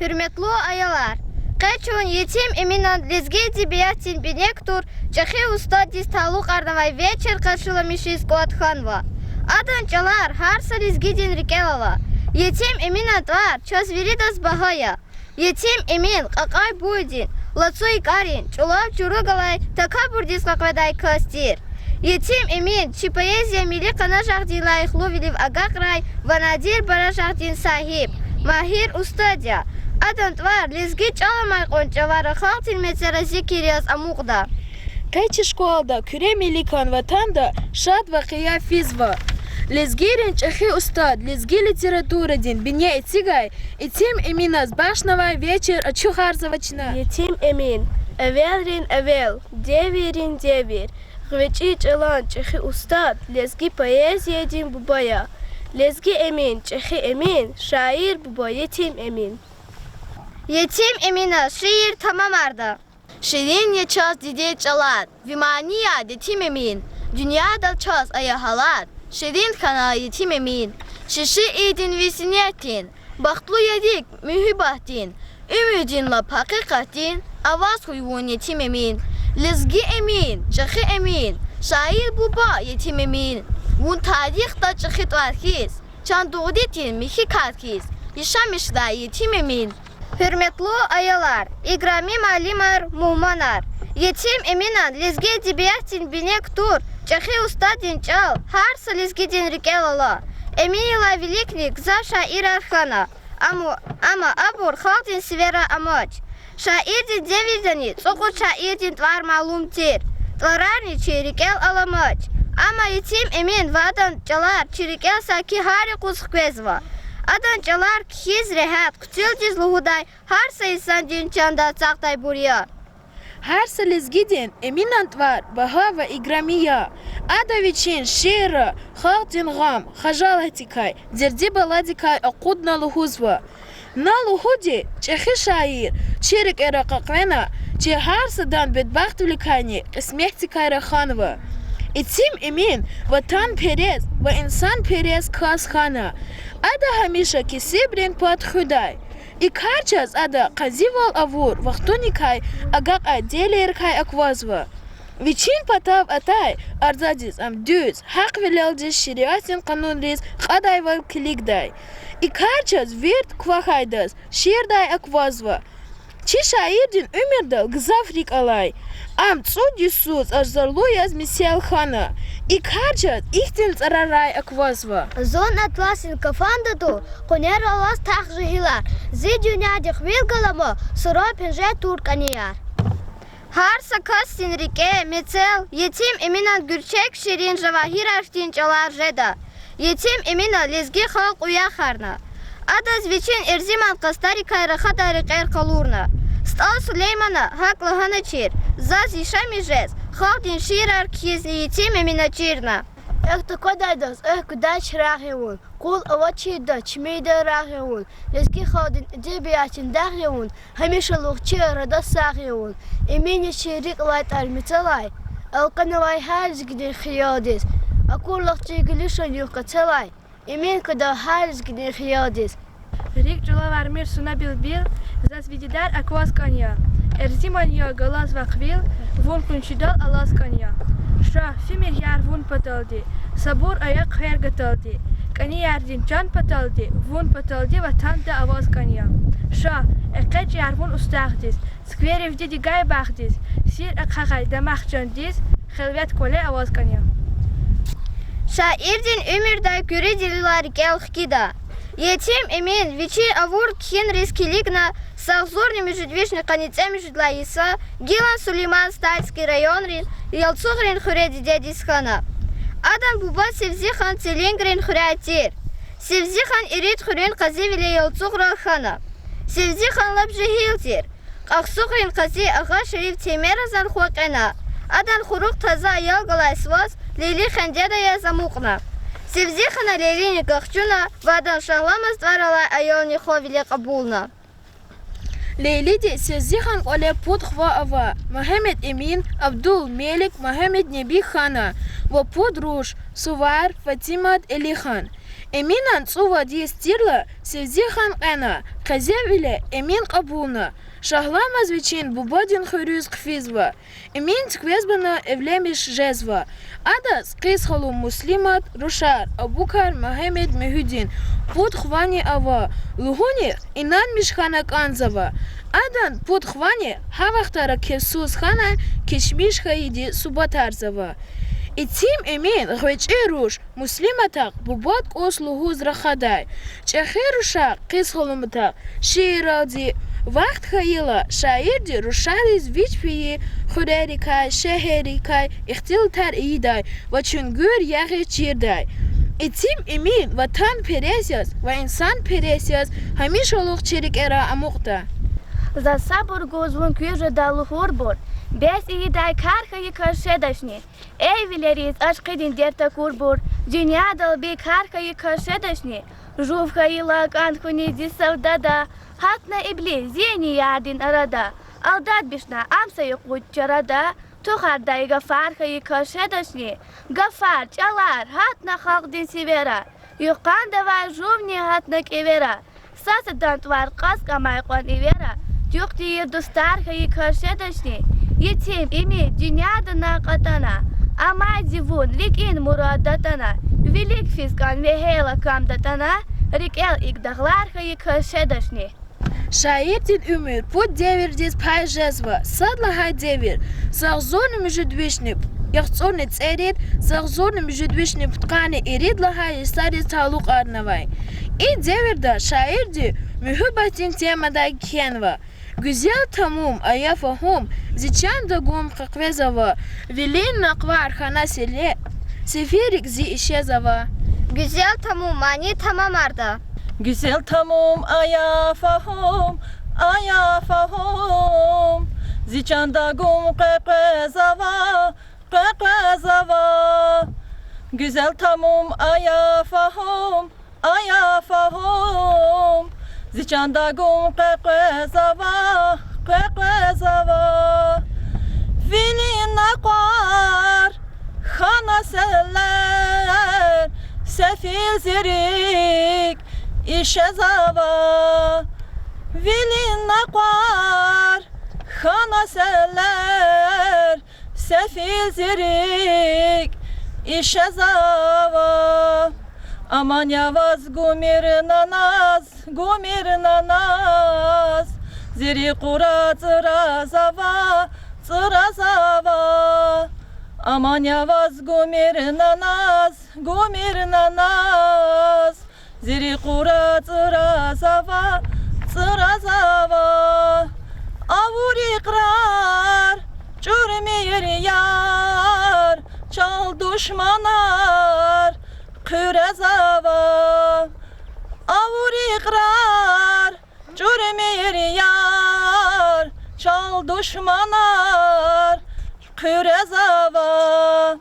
Hürmetli ayalar. Kaçun yetim eminan lezgi edebiyatin binektur, Çehi ustadis taluk arnavay вечер karşılamışız Kuatxanva. Adançalar harsa lezgi dinrikelala. Yetim eminat var, çöz veridas bahaya. Yetim emin, kakay buydin, latsoy karin, çulav çurugalay, takaburdis kakvaday kastir. Yetim emin, çi poezya mili kana jardinlay хлувилив агакрай, vanadir bara jardin sahip. Mahir ustadya. Adant var, lezgi çalamay konçavara haltin metzerazi kiryaz amukda. Кайчи школда күре миликан ватанда шад вақия физва. Лезгирин чахи устад, лезги литература дин, биня этигай, этим эминаз башнавай вечер ачухарзавачна. Yetim emin, evelrin evel, devirin devir. Gıvıcı çalan çehi ustad, lezgi poezya din bubaya. Lezgi emin, çehi emin, şair buba yetim emin. Yetim emina, şiir tamam arda. Şirin ya çaz dide çalat, vimaniya yetim emin. Dünyada çaz ayahalat, şirin kana yetim emin. Şişi idin visiniyetin, baktlu yedik mühibatin. Ümidinla pakikatin, avaz huyvun yetim emin. Lezgi emin, çehi emin, şair buba yetim emin. Vun tarih da çekit varkiz, çan doğditin mihi karkiz. Yaşamışlar yetim emin. Hürmetli ayalar, igrami malimar, muhmanar. Yetim eminan lezgi edebiyatin binektur, Çehi ustadin çal, harsa lezgi dinrikelala. Eminila veliklik za şair arkhana. Ama abur haltin sivera amaç. Şairdin devirdani, soku şairdin tvar malumtir. Tvararni çirikel alamaç. Ama yetim emin vadan çalar, çirikel saki hari kuzhkvezva. Adançalar kiz rehat, kutil diz luhuday, harsa insan din çanda çaktay buraya. Harsa lezgidin eminant var, baha ve igramiya. Adaviçin şiira, haltin gam, hajalhatikay, derdi baladikay akudna luhuzva. Na luhudi, çehi şair, çirik erakakvena, çi harsadan bedbahtülikani, esmehtikay rakhanva. Этим emin, vatan perez ve insan perez kaskhana. Ada hamisha kisibrin pat khuday. İkarçaz ada qazival avur, vaqtunikay agak adelerkay akvazva. Viçin patav atay, arzadiz am düz, hak velaldiz şiriatin kanunriz, qaday val kiligday. İkarçaz virt kvahaydas, şirday akvazva. Çi şairdin ümirdal gzafrik alay. Am tsudi suz arzarluyaz misel khana. İkarçaz ihtin tsararay akvazva. Zon atlasin kafanda dur, koner alas tahjihilar. Zi dünyada hvilgalama, sıra penje turkaniyar. Harsa kas sinrike, metel, yetim eminan gürçek şirin javahir arftin çalar jeda. Yetim emina lezgi halk uyakharna. Adaz viçin erziman kastari kayraha darik kalurna. Stal Süleymana hak lahana çir. Zaz işamijez. Halkın şirar kizni yetim emina çirna. Ekta kodaydas, kudaç rahiyun. Kul avaçida, çimeyda rahiyun. Lezgi khadin edebiyatin dahiyun. Hamişa luhçi arada sahiyun. Emini şirik layt almitalay. Alkanalay her zgidin khiyadis. Akul luhçi gilişan yukatalay. Emin kada her zgidin khiyadis. Рик жила вармир суна бил-бил, зас видидар акваз канья. Эрзиманья галаз ваквил, вон кунчидал алаз канья. Ша фимир яр вон паталди, сабур аяк хайр гаталди. Кани ярдин чан паталди, вон паталди ватан да аваз канья. Ша экеч яр вон устагдис, сквери вди дигай бахдис, сир акхагай дамах чандис, хелвет коле аваз канья. Şairdin ümirday güre dililar gelhkida. Yetim emin, viçi avur kin riskilikna, сахзорни междвижни канице междлаиса, Гилан Сулейман Стальский районрин, Ялцухрин хуряди дядисхана. Адан буба Севзихан Целенгрин хурятир. Севзихан ирит хурин казивиле Ялцухра хана. Севзихан лапжихилтир. Аксухрин кази ага шериф Темеразан хуакена. Адан хурук таза ялгалайсваз, Лили хандяда я замукна. Севзихана Лилини Кахчуна, вадан шахламаз дварала айолни ховили кабулна. Лейлиди Севзихан оле подхва ава, Мохаммед Эмин, Абдул Мелик, Мохаммед Неби хана, ва подруж Сувар Фатимат Элихан. Eminen Tsova diye stirla, sevzihan qana, qazev ile emin qabulna. Şahlamaz için bu badin xörüz qfizva. Emin tkvezbana evlemiş jezva. Adas qis halu muslimat Rushar Abukar Mehmet Mehudin. Put xvani ava. Luhuni inanmış xana kanzava. Adan put xvani havaxtara kefsus xana keşmiş xayidi subatarzava. İtim emin gıçı ruş muslimatak bu bad osluhuz rahaday. Çekhiruşa qis halumtak şiiradi. Vaqt hayıla şairdi ruşariz viçpiyi xurerikay şeherikay ihtiltar iyiday ve çüngür yağı çirday. İtim emin vatan peresyaz ve insan peresyaz hamiş oluk çerik era amukta. За сабор гозвон күйжі далы хорбор. Бәс иедай кархайы каршедашни. Эй вилеріз ашқидин дерта курбор. Дюнядал бей кархайы каршедашни. Жув хайыла канхуни дисавдада. Хатна ибли зени ядин арада. Алдад бишна амсайы қуччарада. Тухардай гафархайы каршедашни. Гафар чалар хатна халқдин сивера. Юқанда вай жувни хатна кевера. Сасадан твар қасқа майқан ивера. Yok diye dostlar hayı karşıdaşni. Yetim imi dünyada nakatana. Ama zivun likin muradatana. Velik fiskan ve hela kamdatana. Rikel ikdağlar hayı karşıdaşni. Şairtin ümür put devirdiz pay jezva. Sadla hay devir. Zağzornu müjüdvişni. Yaxtsorni tserit. Zağzornu müjüdvişni putkani eridla hay sari taluk arnavay. İ devirda şairdi mühübatin temada kenva. Güzel tamum ayafahum zichan da gum kakvezava. Vilin nakvar hana sele. Seferik zi işezava. Güzel tamam mani tamam arda. Güzel tamam ayafahum, ayafahum. Zichanda gum qaqazava, qaqazava. Güzel tamam ayafahum, ayafahum. Zichanda gum qaqazava, qaqazava. Vilin naqar, khana seller. Sefil zirik işezava. Vilin naqar khana seller. Sefil zirik işezava. Aman yavaz gumir nanaz, gumir nanaz. Zirik ura tırazava, tırazava. Aman yavaz gumir nanaz, gumir nanaz. Ziri kura tırazava, tırazava. Avur ikrar, çürmeyir yar. Çal düşmanar, kürezava. Avur ikrar, çürmeyir yar. Çal düşmanar, kürezava.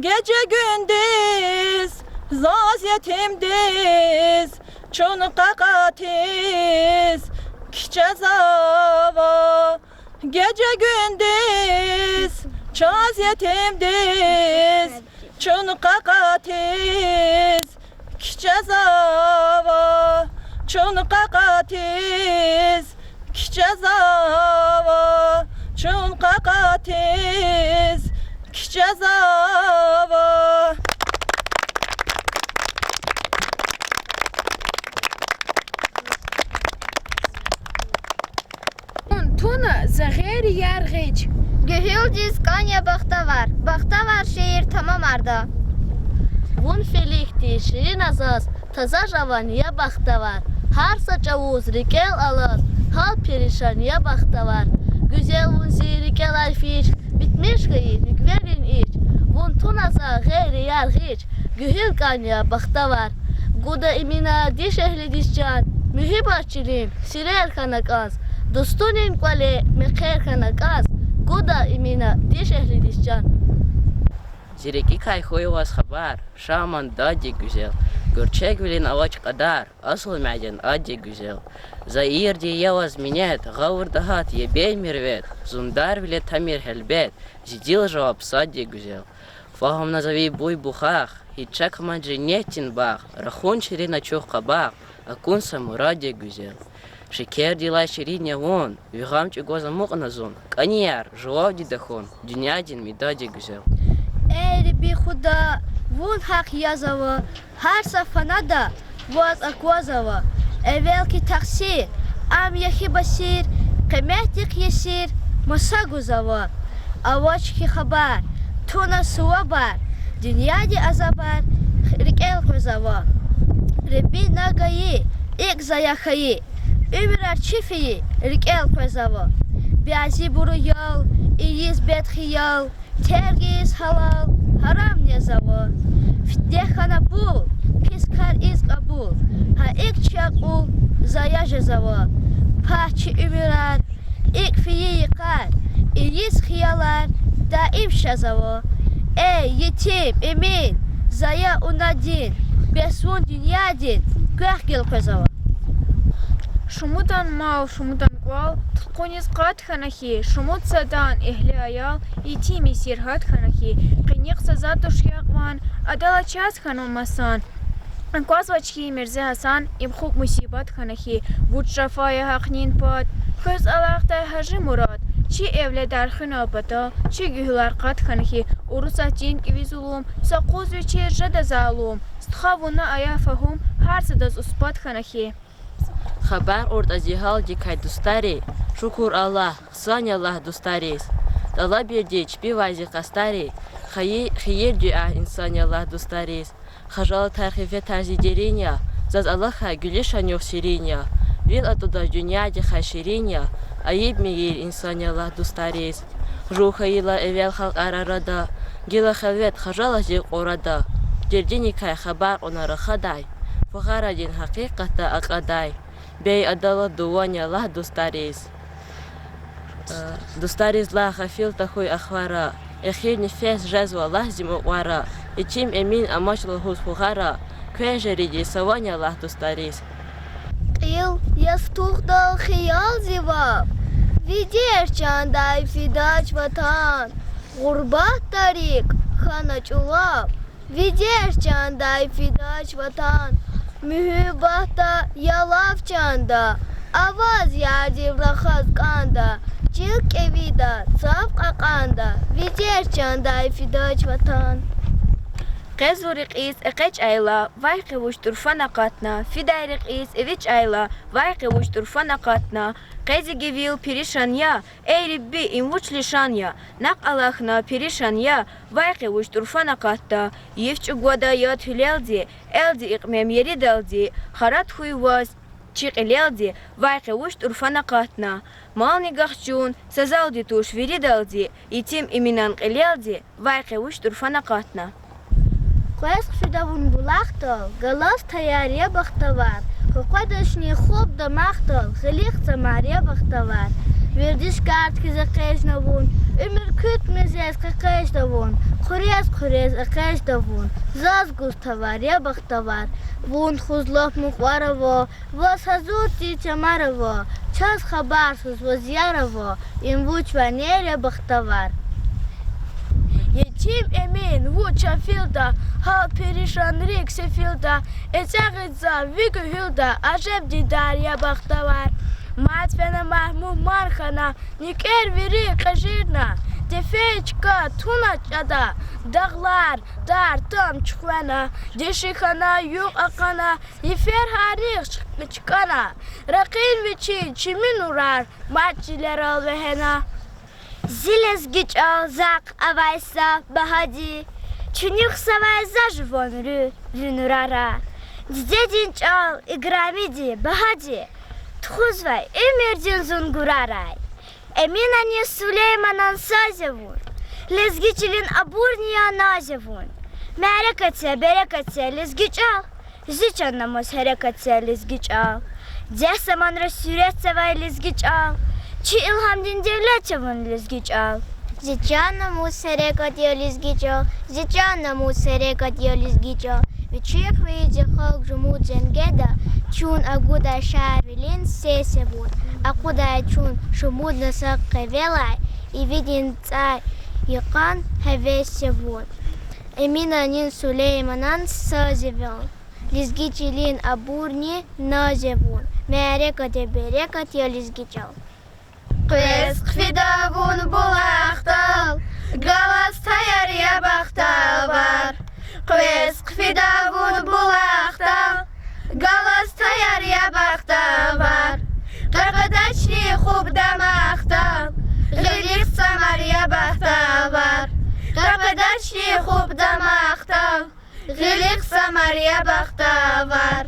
Gece gündüz zaz yetimdiz. Çun kakatiz kiçezava. Gece gündüz çaz yetimdiz. Çun kakatiz kiçezava. Çun kakatiz kiçezava. Çun kakatiz kiçezava. Tuna zaheri yer geç. Gühül diz Kanya Baktavar. Baktavar şehir tamam arda. Vun felikti şirin azaz. Taza javaniya baktavar. Har saçavuz rikel alaz. Hal perişaniya baktavar. Güzel vun zirikel alfiç. Bitmiş gayı nükverin iç. Vun tunaza gayri yer geç. Gühül Kanya Baktavar. Guda imina diş ehli dişcan. Mühibahçilim sirer kanakaz. Dostunin kvale mekher kanakaz. Guda imina diş ehli dişcan. Зирики кайхой вас хабар, шаман дади гүзел. Гурчек вилин авач кадар, асыл мәден ади гүзел. Заир ди яваз минет, гавр дахат ебей мирвет. Зундар виле тамир хелбет, зидил жавап сади гүзел. فهم назови буй бухах, хичак манджи нетин бах, рахон ширина чох кабах, акун самуради гузел. Шикер дилай шириня вон, вигам чугоза муqnazun, канияр, жуав дидахон, дюнядин мидади гузел. ای بی خدا وون حق یازوا هر صفحه دا واز اکوازوا اول کی تقصیر ام یخی بسیر قیمتی یسیر مساگوزوا اواج کی خبر تو نسوا بر دنیا دی ازبر ریکل کوزوا ربی نگایی ایک زایخایی ömür çifi rikel kozawa biazi buru yal iyiz bet khiyal tergiz halal haram nezawa fitne khana bul pis kar iz qabul ha ek chaqul zaya jazawa pachi ömürat ek fiyi yıkar iyiz khiyalar daim şazawa ey yetim emin zaya unadin besun dünyadin gel kozawa شمودان ماو شمودان قوال تلقونيز قاد خنخي شمود سدان إهلي عيال يتيمي سيرهات خنخي قنيق سزادوش يقوان أدالا چاز خنو مسان انقواز وچكي مرزي حسان إبخوك مصيبات خنخي بود شفايا حقنين پاد خز علاقتا هجي مراد چي evle در خنابتا چي گهلار قاد خنخي уруса тин киви зулум сақоз вечер жада залум стхавуна ая фахум харсадаз успат ханахи خبر ارد از جهال جکای دوستاری شکر الله سان الله دوستاریس دلا بیردی چپی وازی قستاری خیر دعا انسان الله دوستاریس خجال ترخیف ترزی دیرینیا زاز الله خا گلیشان یخ شیرینیا ویل اتودا دنیا دی خا شیرینیا ایب میگیر انسان الله دوستاریس جو خیلا اول خلق اراردا گیلا خلوت خجال جی قوردا دیردینی کای خبر اونارا خدای فخار دین حقیقت اقدای بي أدلا دوانيا الله دوستاريز دوستاريز لا خفيل تخوي أخوارا أخير نفس جزوة الله زم وارا يتيم أمين أماش لهوز فخارا كويجري دي سوانيا الله دوستاريز قيل يفتوخ دل خيال زيباب видишь чандай фидач ватан غربات طريق خانة چولاب видишь чандай фидач ватан mühübahta yalaf çanda avaz yardım rahat kanda çılk evida saf kakanda vicer çanda fidaç vatan قز ورقيس اقيج ايلا وايقي وش طرفنا قاتنا في دايرقيس ايش ايلا وايقي وش طرفنا قاتنا قيزي جيفيل بيريشانيا اي ربي ام وش لشانيا نق الاخنا بيريشانيا وايقي وش طرفنا قاتا يفش غودا يات هلالدي الدي اقمام يريدالدي خرات خوي واز چيق الالدي وايقي وش طرفنا قاتنا مالني غخجون سزالدي توش ويريدالدي يتيم امينان قلالدي وايقي وش طرفنا قاتنا Quest fidavun bulachtel, galas tayaria bachtavar, geqadashni خوب de machtel, gelicht maria bachtavar. Wir dis kaart gezekejna woon, immer kut mezes gekejna woon, khures ekejna woon, zaz gustavaria bachtavar, woon khuzlaf muqwaravo, was hazur ti chamaravo, chas khabar sus waziaravo, im vuch vaneria bachtavar. Yetim emin vucha filda hal perişan rik sefilda eçağıza vigu hilda ajeb didarya baxtavar matfena mahmum marxana niker veri qajirna tefechka tuna çada dağlar dar tam çuqvana deşikana yuq aqana ifer harik çıkana raqin viçi çimin urar matçiler al vehena Zilez güç al zak avaysa bahadi Çunyuk savayza jvonru vünurara Didedin çal igramidi bahadi Txuzvay emircin zunguraray Eminanye Süleymanan sazevun Lezgiçilin aburniya nazevun Merekatse berekatse lezgiç al Ziç anlamaz herekatse lezgiç al Dehsaman resüret savay lezgiç al Чи илхам дин девлячеван лизгичал. Зичана мусерека дьо лизгичал, зичана мусерека дьо лизгичал. Вечех виде халк жмут зенгеда, чун агуда шарвилин сесевут, акуда чун шумуд насак кевелай, и виден цай якан хевесевут. Эминанин Сулейманан созевен. Лизгичилин абурни назевун. Мерекат и берекат я лизгичал. Квес кфидавун булахтал, галас таяр я бахтал бар. Квес кфидавун булахтал, галас таяр я бахтал бар. Кыргыдачли хуб дамахтал, гилик самар я бахтал бар. Кыргыдачли хуб дамахтал, гилик самар я бахтал бар.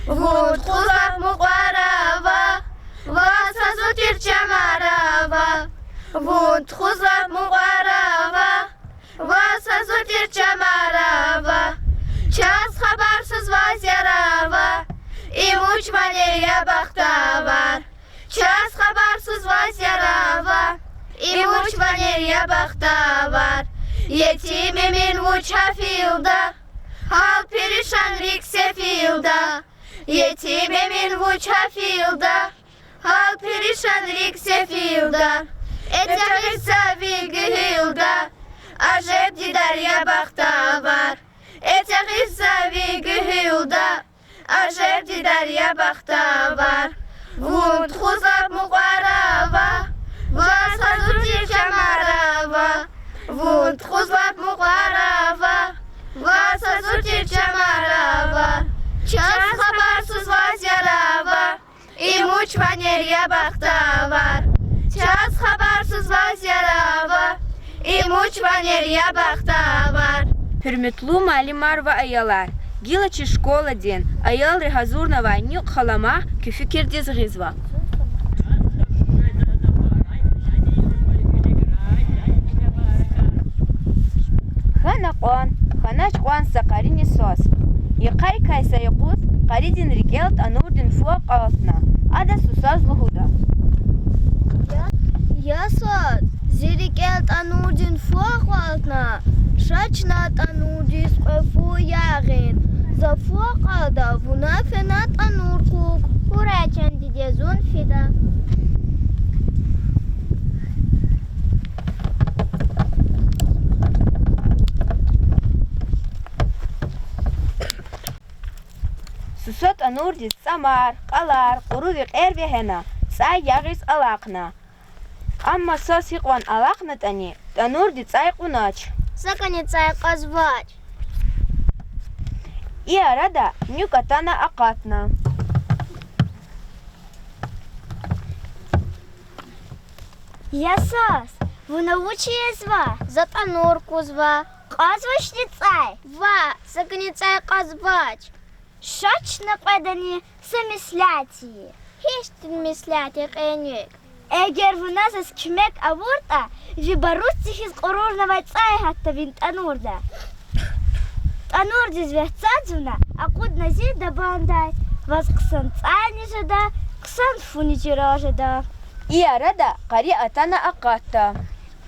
Вуд хузак муqarava, Васа зутир чамарава, вуд хузак муqarava, Васа зутир чамарава. Час хабарсыз вазярава, и муч Валерия бахтавар. Час хабарсыз вазярава, и муч Валерия бахтавар. Етим эмин муч хафилда, хал перешан риксе филда. Етим эмин муч хафилда, хал перешан риксе филда. Этягиса вигилда, ажеп дидар я бахтавар. Этягиса вигилда, ажеп дидар я бахтавар. Вуд хузак муqarava, Васа зутир чамарава. Вуд хузак муqarava, Васа зутир чамарава. Час хабарсыз вазярава, и муч Валерия бахтавар. Час хабарсыз вазярава, и муч Валерия бахтавар. Hürmetli malimar ve ayalar. Gilacı şkola den. Ayal rehazurna ve nük halama küfikir diz gizva. Хана қуан, ханач қуан сақарини сос. Иқай кайса иқут, қаридин рикелт анурдин фуақ алтна. Ада сусаз лухуда. Ясад, зирикелт анурдин фуақалтна. Шачнат анурдис қофу яғин. За фуақалда вуна фенат ануркук. Хурачан дидезун фида. Susot anurdis samar, qalar, quruvik ervehena. Tsay yağis alaqna. Amma sos hiqwan alaqna tani. Anurdi tsay qunaç. Саканицай казвач. И арада нюкатана акатна. Ясас, вуна учие зва. Затанурку зва. Казвач ницай. Ва, саканицай казвач. Шач на падани самисляти. Хештин мисляти кенюк. Эгер вуна зас кимек авурта, вибарутsi хиз qorornava tsay hatta vin tanurda. Tanurdi zvetsadzuna, aqudna zida banday. Vas qsan tsani jada, qsan funi jirajada. И арада qaри atana akata.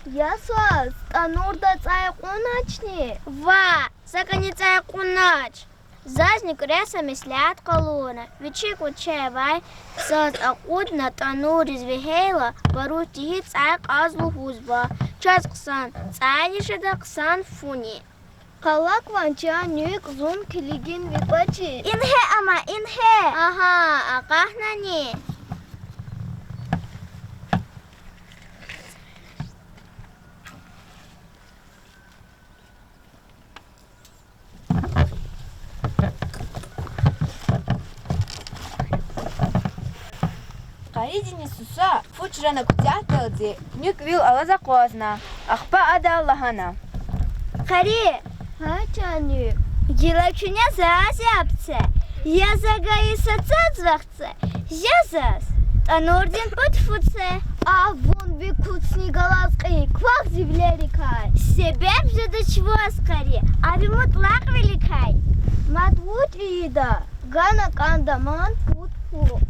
Ясас, танурда tsay qunachni. Ва, саканицай qunach. Зазник реса мислят колона, вечик учевай, сад акудна танури звехейла, барути цай казлу хузба, час ксан, цайнише да ксан фуни. Калак ванча нюк зун килигин випачи. Инхе ама, инхе. Ага, акахнани. Қаридини суса фучрана кутятылди, нюк вил алаза қозна, ахпа ада Аллахана. Хари, хачаню, гилачуня зазябце, язагаиса цацвахце, язас, танурдин путфуце, а вон викуцни галазкай, квах зивлерикай, себеб же до чего скорее, а вимутлак великай, матвут вида, гана кандаман путфу.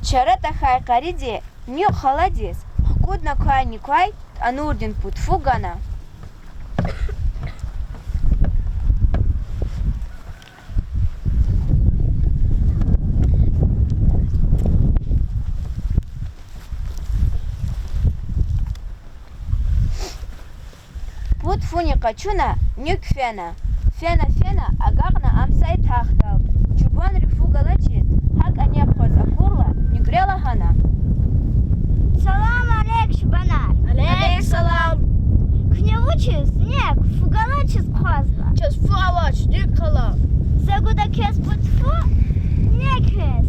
Чарата хай қариди, нюк халадис, хкудна кай никай, анурдин путфу гана. Put funika çuna nük fena. Fena fena agagna amsay taxtal. Çuban rifugalaçin hak anya koza kurla nükrela hana. Salam aleyk şubanar. Алейк салам. Knyavuçuz, nek, fugalaçız kozva. Час фуалач, нюкала. Zaguda kes putfu, nek kes.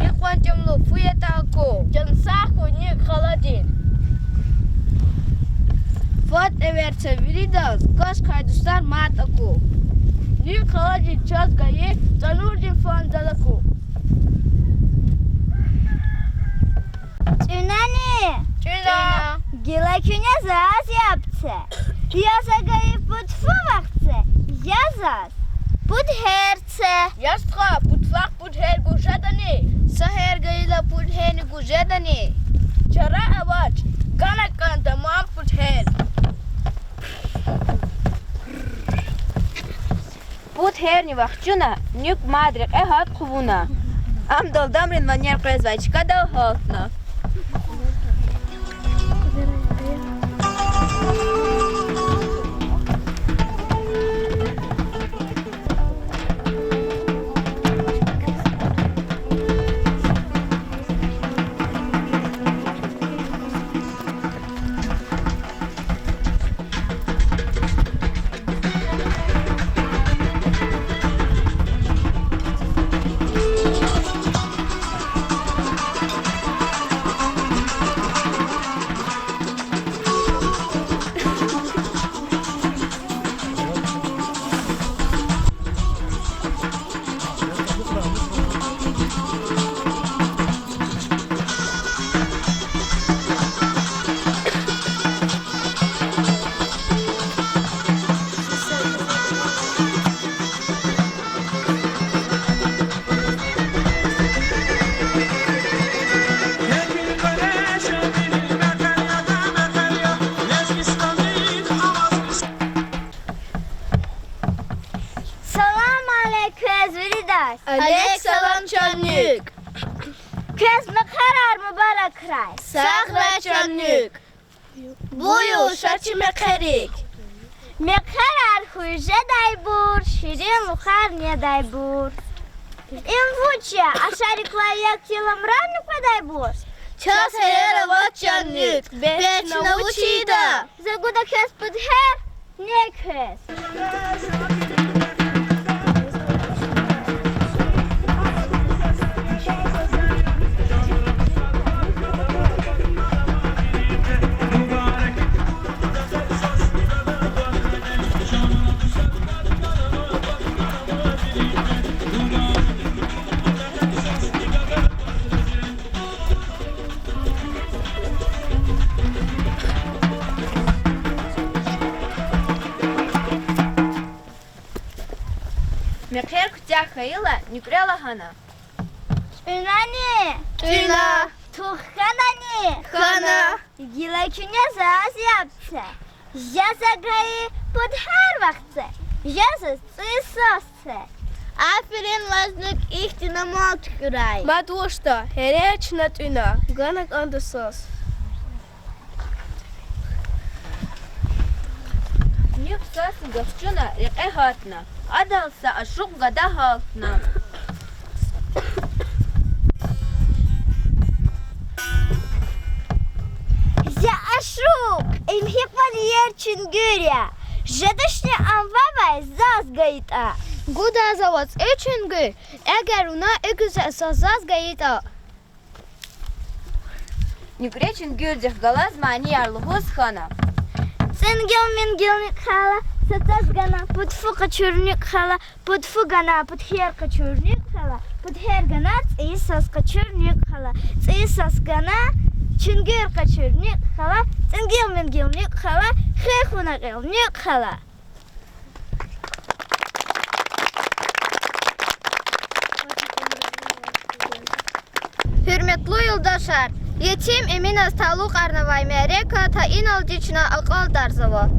Нюкван темлу, фуетаку. Джансаху нюкаладин. Fat everse viridas, kaş kayduslar mataku. Nükaladin çaz gayi, tanurdin fanzalaku. Çünani. Çuna. Gila künya zaz yaptı. Yaza gayı putfu vakti. Yazaz. Put herce. Yastra, putfak puther gujadani. Saher gayla putheni gujadani. Çara avaç, ganakan tamam puther. Put herni vakçuna nük madrik ehat kuvuna. Am dol damrin vanyer prezvachka da haltna. Salam aleyk viridas. Aleyk salam çannyük. Kes mi karar mübarek kray. Sakla çannyük. Buyu şarçı mekerik. Mi karar hujje daybur, şirin lukhar ne daybur. İn vuçya, aşarikla yak yılam ranlık ve daybur. Ças her avat çannyük. Beç navuçida. Zaguda kes put her, ne kes. Mekher kutyak hayla nükrela hana. Ünani. Tuna. Tuhkanani. Kana. Gila künya zaz yaptı. Yaza gayı put her vakti. Yaza sısası. Aferin vazlık ihtinamı tüküray. Матушта, хереч на тюна, ганак андесос. Nük sasın gafçuna rik ehatna. Adalsa aşuk gada haltna. Я ашук, им хипан ерчин гыря. Жадышны анвавай заз гайта. Гуда завац эчингü. Eğer una öküze sazaz gayita. Nükreçin gürdük galaz mani yarlıhuz hana. Ценгел мингелник хала, сатас гана, путфу качурник хала, путфу гана, путхер качурник хала, путхер гана, цисас качурник хала, цисас гана, чунгер качурник хала, ценгел мингелник хала, хехуна гелник хала. Hürmetli yoldaşlar, Yetim Emin az taluk arnavay mereka ta in aldiçna aqal darzava.